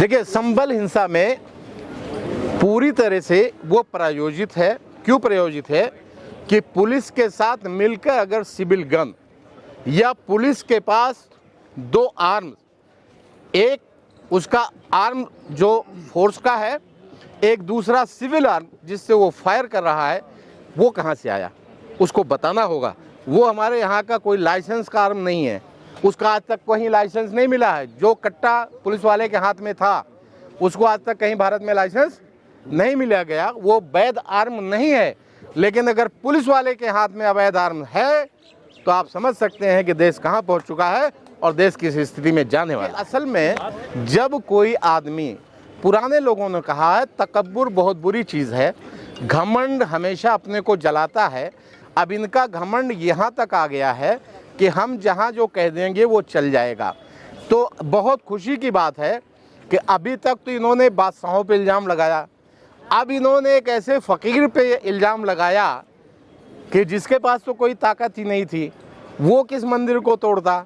देखिए, संभल हिंसा में पूरी तरह से वो प्रायोजित है। क्यों प्रायोजित है कि पुलिस के साथ मिलकर अगर सिविल गन या पुलिस के पास दो आर्म, एक उसका आर्म जो फोर्स का है, एक दूसरा सिविल आर्म जिससे वो फायर कर रहा है, वो कहाँ से आया उसको बताना होगा। वो हमारे यहाँ का कोई लाइसेंस का आर्म नहीं है, उसका आज तक कहीं लाइसेंस नहीं मिला है। जो कट्टा पुलिस वाले के हाथ में था उसको आज तक कहीं भारत में लाइसेंस नहीं मिला गया। वो वैध आर्म नहीं है। लेकिन अगर पुलिस वाले के हाथ में अवैध आर्म है तो आप समझ सकते हैं कि देश कहाँ पहुँच चुका है और देश किस स्थिति में जाने वाला। असल में जब कोई आदमी, पुराने लोगों ने कहा है तकब्बुर बहुत बुरी चीज़ है, घमंड हमेशा अपने को जलाता है। अब इनका घमंड यहाँ तक आ गया है कि हम जहाँ जो कह देंगे वो चल जाएगा। तो बहुत खुशी की बात है कि अभी तक तो इन्होंने बादशाहों पे इल्ज़ाम लगाया, अब इन्होंने एक ऐसे फ़कीर पे इल्ज़ाम लगाया कि जिसके पास तो कोई ताकत ही नहीं थी, वो किस मंदिर को तोड़ता।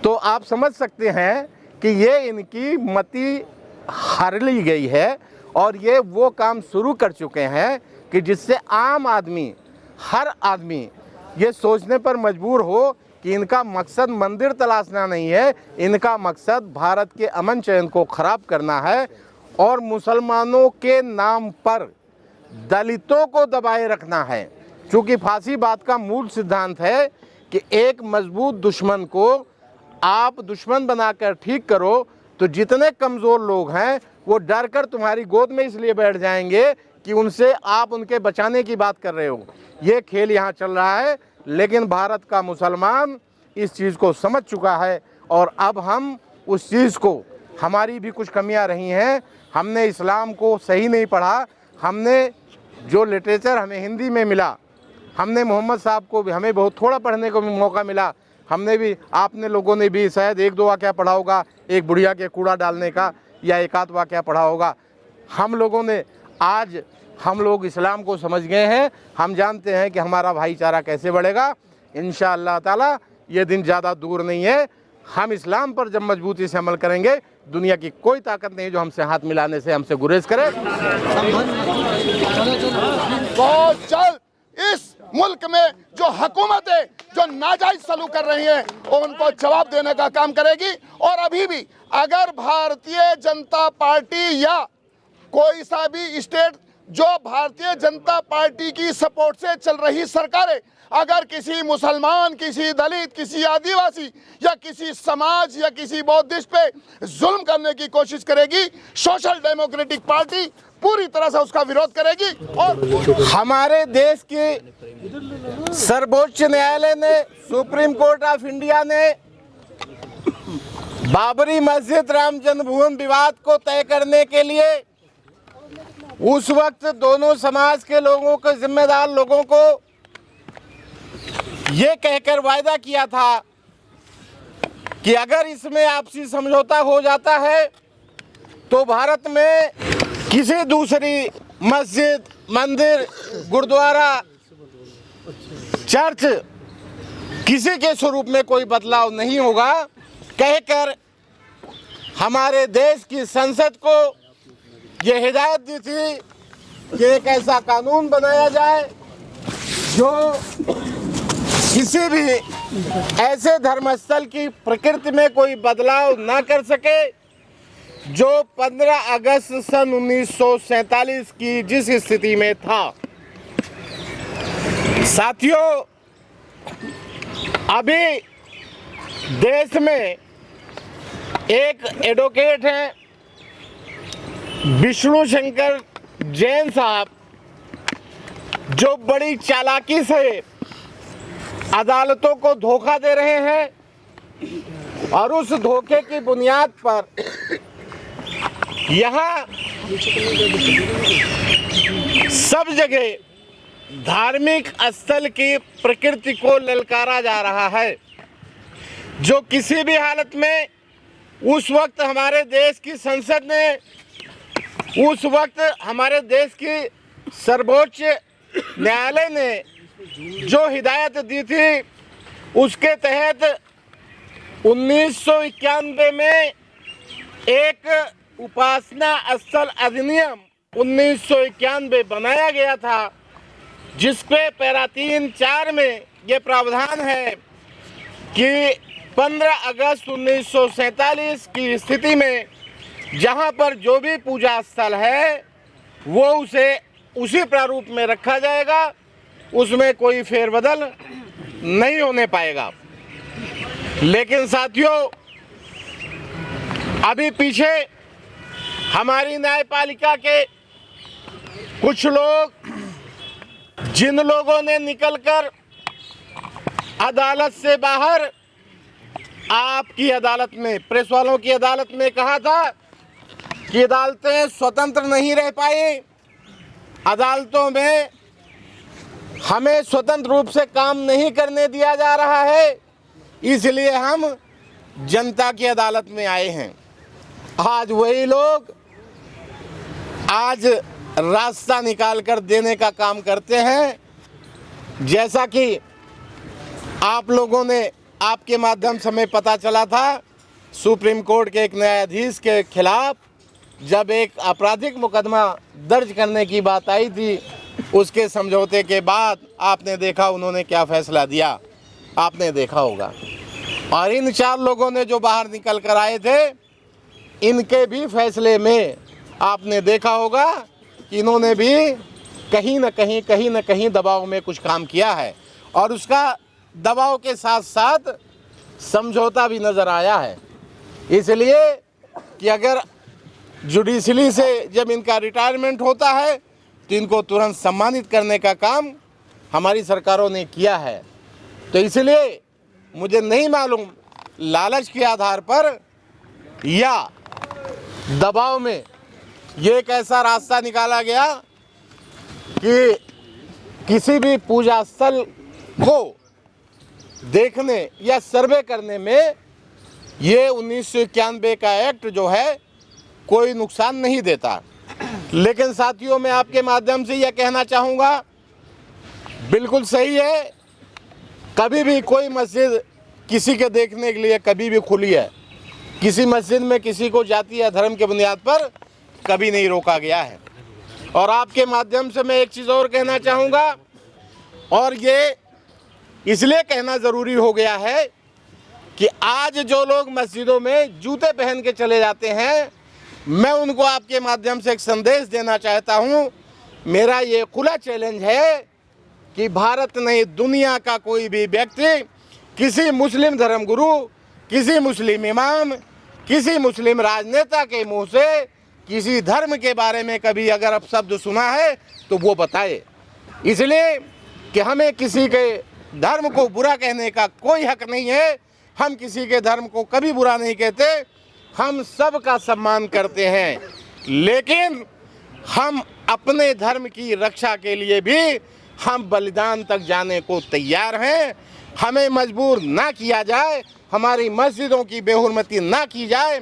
तो आप समझ सकते हैं कि ये इनकी मति हार ली गई है और ये वो काम शुरू कर चुके हैं कि जिससे आम आदमी, हर आदमी ये सोचने पर मजबूर हो कि इनका मकसद मंदिर तलाशना नहीं है, इनका मकसद भारत के अमन चैन को ख़राब करना है और मुसलमानों के नाम पर दलितों को दबाए रखना है। क्योंकि फांसी बात का मूल सिद्धांत है कि एक मजबूत दुश्मन को आप दुश्मन बनाकर ठीक करो तो जितने कमज़ोर लोग हैं वो डर कर तुम्हारी गोद में इसलिए बैठ जाएंगे कि उनसे आप उनके बचाने की बात कर रहे हो। ये खेल यहाँ चल रहा है, लेकिन भारत का मुसलमान इस चीज़ को समझ चुका है और अब हम उस चीज़ को, हमारी भी कुछ कमियां रही हैं, हमने इस्लाम को सही नहीं पढ़ा, हमने जो लिटरेचर हमें हिंदी में मिला, हमने मोहम्मद साहब को भी, हमें बहुत थोड़ा पढ़ने को भी मौका मिला। हमने भी, आपने लोगों ने भी शायद एक दो वाक़या पढ़ा होगा, एक बुढ़िया के कूड़ा डालने का, या एक आध वाक़या पढ़ा होगा। हम लोगों ने, आज हम लोग इस्लाम को समझ गए हैं, हम जानते हैं कि हमारा भाईचारा कैसे बढ़ेगा। इंशाअल्लाह ताला ये दिन ज़्यादा दूर नहीं है। हम इस्लाम पर जब मजबूती से अमल करेंगे, दुनिया की कोई ताकत नहीं जो हमसे हाथ मिलाने से हमसे गुरेज करे। बहुत जल्द इस मुल्क में जो हुकूमतें जो नाजायज सलूक कर रही हैं वो उनको जवाब देने का काम करेगी। और अभी भी अगर भारतीय जनता पार्टी या कोई सा भी स्टेट जो भारतीय जनता पार्टी की सपोर्ट से चल रही सरकारें अगर किसी मुसलमान, किसी दलित, किसी आदिवासी या किसी समाज या किसी बौद्धिस्ट पे जुल्म करने की कोशिश करेगी, सोशल डेमोक्रेटिक पार्टी पूरी तरह से उसका विरोध करेगी। और हमारे देश के सर्वोच्च न्यायालय ने, सुप्रीम कोर्ट ऑफ इंडिया ने बाबरी मस्जिद राम जन्मभूमि विवाद को तय करने के लिए उस वक्त दोनों समाज के लोगों को, जिम्मेदार लोगों को ये कहकर वायदा किया था कि अगर इसमें आपसी समझौता हो जाता है तो भारत में किसी दूसरी मस्जिद, मंदिर, गुरुद्वारा, चर्च, किसी के स्वरूप में कोई बदलाव नहीं होगा, कहकर हमारे देश की संसद को ये हिदायत दी थी कि एक ऐसा कानून बनाया जाए जो किसी भी ऐसे धर्मस्थल की प्रकृति में कोई बदलाव ना कर सके जो 15 अगस्त सन 1947 की जिस स्थिति में था। साथियों, अभी देश में एक एडवोकेट हैं विष्णु शंकर जैन साहब, जो बड़ी चालाकी से अदालतों को धोखा दे रहे हैं और उस धोखे की बुनियाद पर यहाँ सब जगह धार्मिक स्थल की प्रकृति को ललकारा जा रहा है, जो किसी भी हालत में उस वक्त हमारे देश की संसद ने, उस वक्त हमारे देश की सर्वोच्च न्यायालय ने जो हिदायत दी थी उसके तहत 1991 में एक उपासना स्थल अधिनियम 1991 बनाया गया था, जिसके पैरा 3(4) में ये प्रावधान है कि 15 अगस्त 1947 की स्थिति में जहां पर जो भी पूजा स्थल है वो उसे उसी प्रारूप में रखा जाएगा, उसमें कोई फेरबदल नहीं होने पाएगा। लेकिन साथियों, अभी पीछे हमारी न्यायपालिका के कुछ लोग, जिन लोगों ने निकलकर अदालत से बाहर आपकी अदालत में, प्रेस वालों की अदालत में कहा था कि अदालतें स्वतंत्र नहीं रह पाई, अदालतों में हमें स्वतंत्र रूप से काम नहीं करने दिया जा रहा है, इसलिए हम जनता की अदालत में आए हैं। आज वही लोग आज रास्ता निकाल कर देने का काम करते हैं। जैसा कि आप लोगों ने, आपके माध्यम से हमें पता चला था, सुप्रीम कोर्ट के एक न्यायाधीश के खिलाफ जब एक आपराधिक मुकदमा दर्ज करने की बात आई थी, उसके समझौते के बाद आपने देखा उन्होंने क्या फैसला दिया, आपने देखा होगा। और इन 4 लोगों ने जो बाहर निकल कर आए थे, इनके भी फैसले में आपने देखा होगा कि इन्होंने भी कहीं न कहीं दबाव में कुछ काम किया है, और उसका दबाव के साथ साथ समझौता भी नज़र आया है। इसलिए कि अगर जुडिशरी से जब इनका रिटायरमेंट होता है तो इनको तुरंत सम्मानित करने का काम हमारी सरकारों ने किया है। तो इसलिए मुझे नहीं मालूम लालच के आधार पर या दबाव में ये एक ऐसा रास्ता निकाला गया कि किसी भी पूजा स्थल को देखने या सर्वे करने में ये 1991 का एक्ट जो है कोई नुकसान नहीं देता। लेकिन साथियों, मैं आपके माध्यम से यह कहना चाहूँगा, बिल्कुल सही है, कभी भी कोई मस्जिद किसी के देखने के लिए कभी भी खुली है। किसी मस्जिद में किसी को जाति या धर्म के बुनियाद पर कभी नहीं रोका गया है। और आपके माध्यम से मैं एक चीज़ और कहना चाहूँगा, और ये इसलिए कहना ज़रूरी हो गया है कि आज जो लोग मस्जिदों में जूते पहन के चले जाते हैं, मैं उनको आपके माध्यम से एक संदेश देना चाहता हूँ। मेरा ये खुला चैलेंज है कि भारत नहीं, दुनिया का कोई भी व्यक्ति किसी मुस्लिम धर्मगुरु, किसी मुस्लिम इमाम, किसी मुस्लिम राजनेता के मुंह से किसी धर्म के बारे में कभी अगर अपशब्द सुना है तो वो बताए। इसलिए कि हमें किसी के धर्म को बुरा कहने का कोई हक नहीं है। हम किसी के धर्म को कभी बुरा नहीं कहते, हम सब का सम्मान करते हैं, लेकिन हम अपने धर्म की रक्षा के लिए भी हम बलिदान तक जाने को तैयार हैं। हमें मजबूर ना किया जाए, हमारी मस्जिदों की बेहुरमती ना की जाए।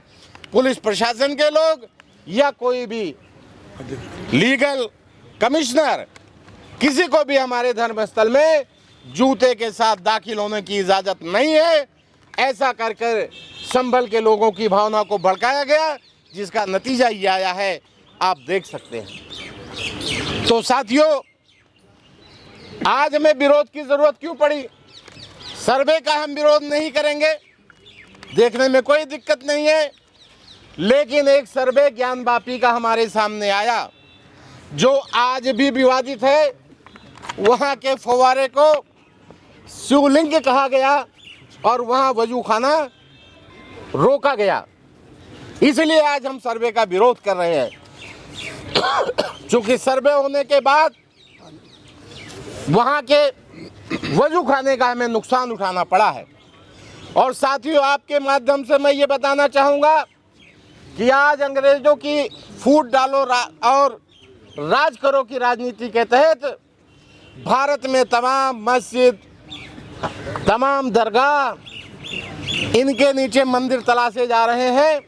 पुलिस प्रशासन के लोग या कोई भी लीगल कमिश्नर किसी को भी हमारे धर्मस्थल में जूते के साथ दाखिल होने की इजाज़त नहीं है। ऐसा कर कर संभल के लोगों की भावना को भड़काया गया, जिसका नतीजा ये आया है, आप देख सकते हैं। तो साथियों, आज हमें विरोध की ज़रूरत क्यों पड़ी? सर्वे का हम विरोध नहीं करेंगे, देखने में कोई दिक्कत नहीं है, लेकिन एक सर्वे ज्ञानवापी का हमारे सामने आया जो आज भी विवादित है। वहाँ के फव्वारे को शिवलिंग कहा गया और वहाँ वजू खाना रोका गया। इसलिए आज हम सर्वे का विरोध कर रहे हैं, क्योंकि सर्वे होने के बाद वहाँ के वजू खाने का हमें नुकसान उठाना पड़ा है। और साथियों, आपके माध्यम से मैं ये बताना चाहूँगा कि आज अंग्रेज़ों की फूट डालो और राज करो की राजनीति के तहत भारत में तमाम मस्जिद, तमाम दरगाह, इनके नीचे मंदिर तलाशे जा रहे हैं।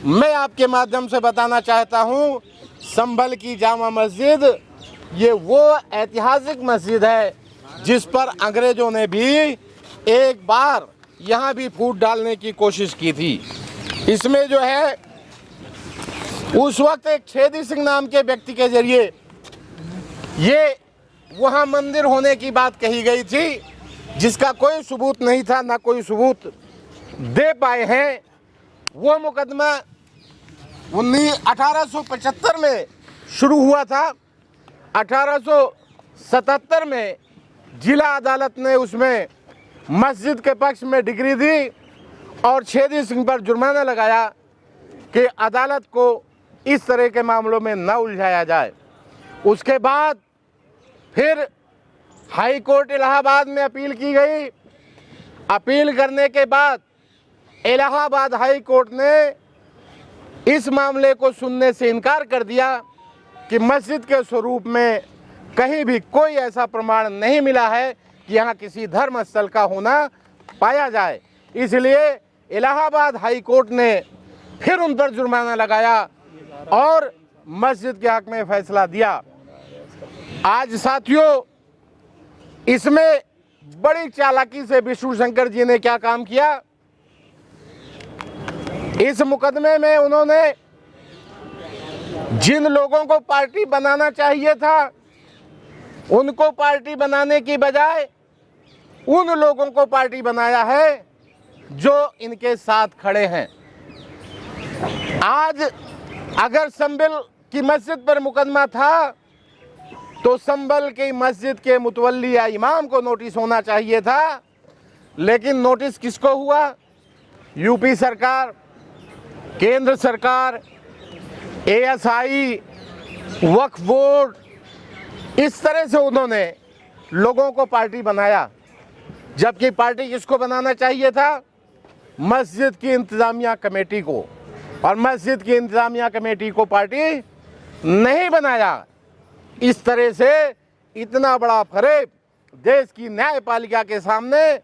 मैं आपके माध्यम से बताना चाहता हूँ, संभल की जामा मस्जिद ये वो ऐतिहासिक मस्जिद है जिस पर अंग्रेज़ों ने भी एक बार यहाँ भी फूट डालने की कोशिश की थी। इसमें जो है उस वक्त एक छेदी सिंह नाम के व्यक्ति के जरिए ये वहाँ मंदिर होने की बात कही गई थी, जिसका कोई सबूत नहीं था, ना कोई सबूत दे पाए हैं। वो मुकदमा 1875 में शुरू हुआ था। 1877 में जिला अदालत ने उसमें मस्जिद के पक्ष में डिग्री दी और छेदी सिंह पर जुर्माना लगाया कि अदालत को इस तरह के मामलों में न उलझाया जाए। उसके बाद फिर हाई कोर्ट इलाहाबाद में अपील की गई। अपील करने के बाद इलाहाबाद हाई कोर्ट ने इस मामले को सुनने से इनकार कर दिया कि मस्जिद के स्वरूप में कहीं भी कोई ऐसा प्रमाण नहीं मिला है कि यहाँ किसी धर्म स्थल का होना पाया जाए। इसलिए इलाहाबाद हाई कोर्ट ने फिर उन पर जुर्माना लगाया और मस्जिद के हक में फैसला दिया। आज साथियों, इसमें बड़ी चालाकी से विष्णु शंकर जी ने क्या काम किया। इस मुकदमे में उन्होंने जिन लोगों को पार्टी बनाना चाहिए था, उनको पार्टी बनाने की बजाय उन लोगों को पार्टी बनाया है जो इनके साथ खड़े हैं। आज अगर संभल की मस्जिद पर मुकदमा था तो संभल की मस्जिद के मुतवल्ली या इमाम को नोटिस होना चाहिए था, लेकिन नोटिस किसको हुआ? यूपी सरकार, केंद्र सरकार, एएसआई, वक्फ बोर्ड, इस तरह से उन्होंने लोगों को पार्टी बनाया। जबकि पार्टी किसको बनाना चाहिए था? मस्जिद की इंतजामिया कमेटी को, और मस्जिद की इंतजामिया कमेटी को पार्टी नहीं बनाया। इस तरह से इतना बड़ा फरेब देश की न्यायपालिका के सामने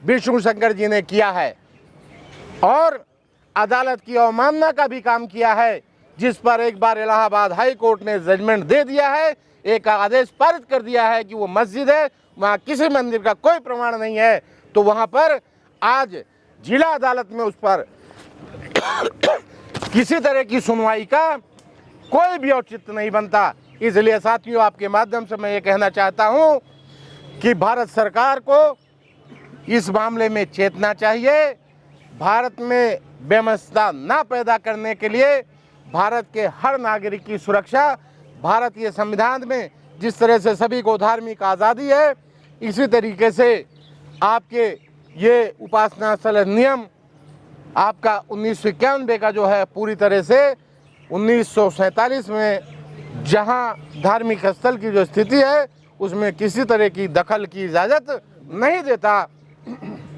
विष्णु शंकर जी ने किया है और अदालत की अवमानना का भी काम किया है, जिस पर एक बार इलाहाबाद हाई कोर्ट ने जजमेंट दे दिया है, एक आदेश पारित कर दिया है कि वो मस्जिद है, वहाँ किसी मंदिर का कोई प्रमाण नहीं है। तो वहाँ पर आज जिला अदालत में उस पर किसी तरह की सुनवाई का कोई भी औचित्य नहीं बनता। इसलिए साथियों, आपके माध्यम से मैं ये कहना चाहता हूँ कि भारत सरकार को इस मामले में चेतना चाहिए। भारत में बेमस्ता ना पैदा करने के लिए भारत के हर नागरिक की सुरक्षा, भारतीय संविधान में जिस तरह से सभी को धार्मिक आज़ादी है, इसी तरीके से आपके ये उपासना स्थल नियम आपका 1991 का जो है पूरी तरह से 1947 में जहां धार्मिक स्थल की जो स्थिति है उसमें किसी तरह की दखल की इजाज़त नहीं देता।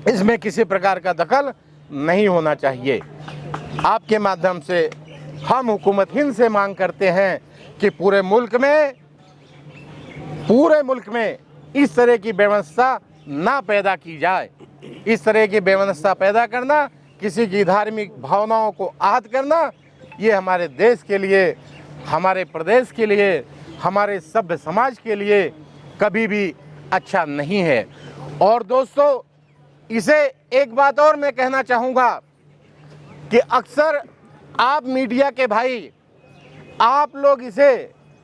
इसमें किसी प्रकार का दखल नहीं होना चाहिए। आपके माध्यम से हम हुकूमत हिंद से मांग करते हैं कि पूरे मुल्क में इस तरह की बेवस्था ना पैदा की जाए। इस तरह की बेवस्था पैदा करना, किसी की धार्मिक भावनाओं को आहत करना, ये हमारे देश के लिए, हमारे प्रदेश के लिए, हमारे सभ्य समाज के लिए कभी भी अच्छा नहीं है। और दोस्तों, इसे एक बात और मैं कहना चाहूँगा कि अक्सर आप मीडिया के भाई, आप लोग इसे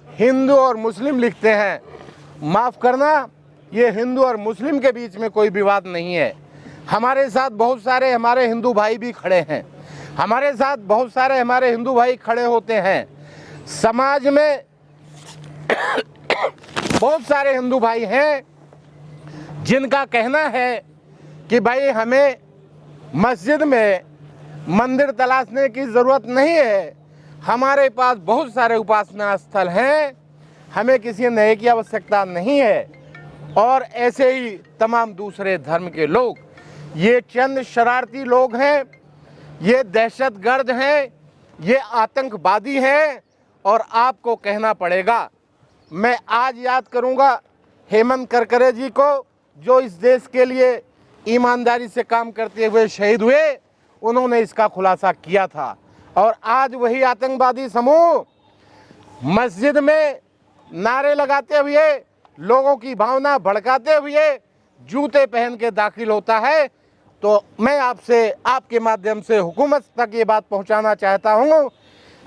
हिंदू और मुस्लिम लिखते हैं। माफ़ करना, ये हिंदू और मुस्लिम के बीच में कोई विवाद नहीं है। हमारे साथ बहुत सारे हमारे हिंदू भाई भी खड़े हैं, हमारे साथ बहुत सारे हमारे हिंदू भाई खड़े होते हैं। समाज में बहुत सारे हिंदू भाई हैं जिनका कहना है कि भाई हमें मस्जिद में मंदिर तलाशने की ज़रूरत नहीं है, हमारे पास बहुत सारे उपासना स्थल हैं, हमें किसी नए की आवश्यकता नहीं है। और ऐसे ही तमाम दूसरे धर्म के लोग, ये चंद शरारती लोग हैं, ये दहशतगर्द हैं, ये आतंकवादी हैं। और आपको कहना पड़ेगा, मैं आज याद करूंगा हेमंत करकरे जी को, जो इस देश के लिए ईमानदारी से काम करते हुए शहीद हुए। उन्होंने इसका खुलासा किया था। और आज वही आतंकवादी समूह मस्जिद में नारे लगाते हुए, लोगों की भावना भड़काते हुए जूते पहन के दाखिल होता है। तो मैं आपसे, आपके माध्यम से हुकूमत तक ये बात पहुंचाना चाहता हूं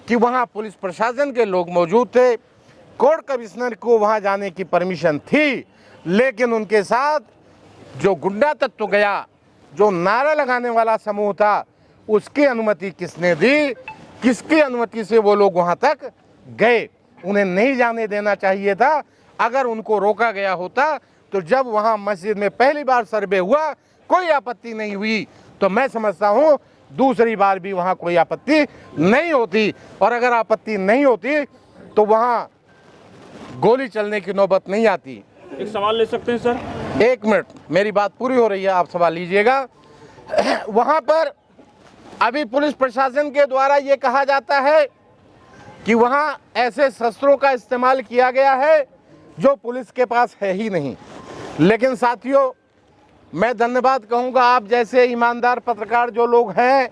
कि वहाँ पुलिस प्रशासन के लोग मौजूद थे, कोर्ट कमिश्नर को वहाँ जाने की परमिशन थी, लेकिन उनके साथ जो गुंडा तत्व गया, जो नारा लगाने वाला समूह था, उसकी अनुमति किसने दी? किसकी अनुमति से वो लोग वहाँ तक गए? उन्हें नहीं जाने देना चाहिए था। अगर उनको रोका गया होता तो जब वहाँ मस्जिद में पहली बार सर्वे हुआ कोई आपत्ति नहीं हुई, तो मैं समझता हूँ दूसरी बार भी वहाँ कोई आपत्ति नहीं होती। और अगर आपत्ति नहीं होती तो वहाँ गोली चलने की नौबत नहीं आती। एक सवाल ले सकते हैं सर? एक मिनट, मेरी बात पूरी हो रही है, आप सवाल लीजिएगा। वहाँ पर अभी पुलिस प्रशासन के द्वारा ये कहा जाता है कि वहाँ ऐसे शस्त्रों का इस्तेमाल किया गया है जो पुलिस के पास है ही नहीं। लेकिन साथियों, मैं धन्यवाद कहूँगा आप जैसे ईमानदार पत्रकार जो लोग हैं,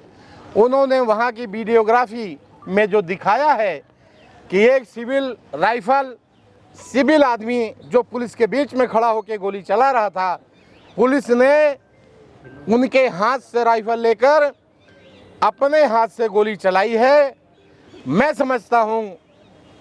उन्होंने वहाँ की वीडियोग्राफी में जो दिखाया है कि एक सिविल राइफल, सिविल आदमी जो पुलिस के बीच में खड़ा होकर गोली चला रहा था, पुलिस ने उनके हाथ से राइफल लेकर अपने हाथ से गोली चलाई है। मैं समझता हूं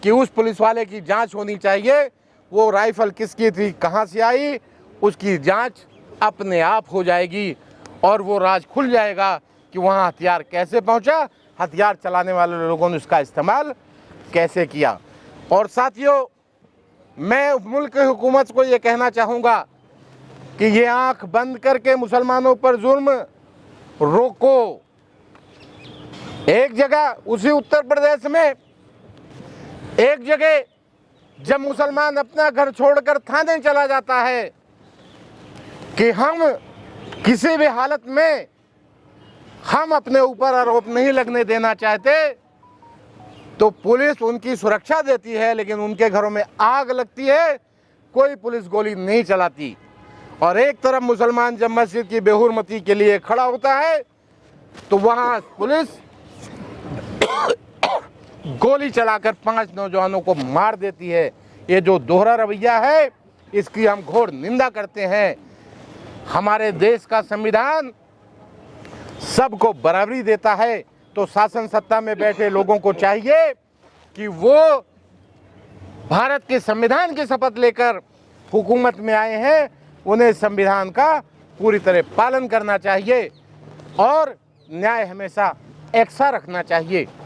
कि उस पुलिस वाले की जांच होनी चाहिए। वो राइफल किसकी थी, कहां से आई, उसकी जांच अपने आप हो जाएगी और वो राज खुल जाएगा कि वहां हथियार कैसे पहुंचा, हथियार चलाने वाले लोगों ने उसका इस्तेमाल कैसे किया। और साथियों, मैं मुल्क की हुकूमत को ये कहना चाहूँगा कि ये आंख बंद करके मुसलमानों पर जुल्म रोको। एक जगह उसी उत्तर प्रदेश में एक जगह जब मुसलमान अपना घर छोड़कर थाने चला जाता है कि हम किसी भी हालत में हम अपने ऊपर आरोप नहीं लगने देना चाहते, तो पुलिस उनकी सुरक्षा देती है, लेकिन उनके घरों में आग लगती है, कोई पुलिस गोली नहीं चलाती। और एक तरफ मुसलमान जब मस्जिद की बेहुरमती के लिए खड़ा होता है तो वहाँ पुलिस गोली चलाकर 5 नौजवानों को मार देती है। ये जो दोहरा रवैया है, इसकी हम घोर निंदा करते हैं। हमारे देश का संविधान सबको बराबरी देता है, तो शासन सत्ता में बैठे लोगों को चाहिए कि वो भारत के संविधान की शपथ लेकर हुकूमत में आए हैं, उन्हें संविधान का पूरी तरह पालन करना चाहिए और न्याय हमेशा एकसा रखना चाहिए।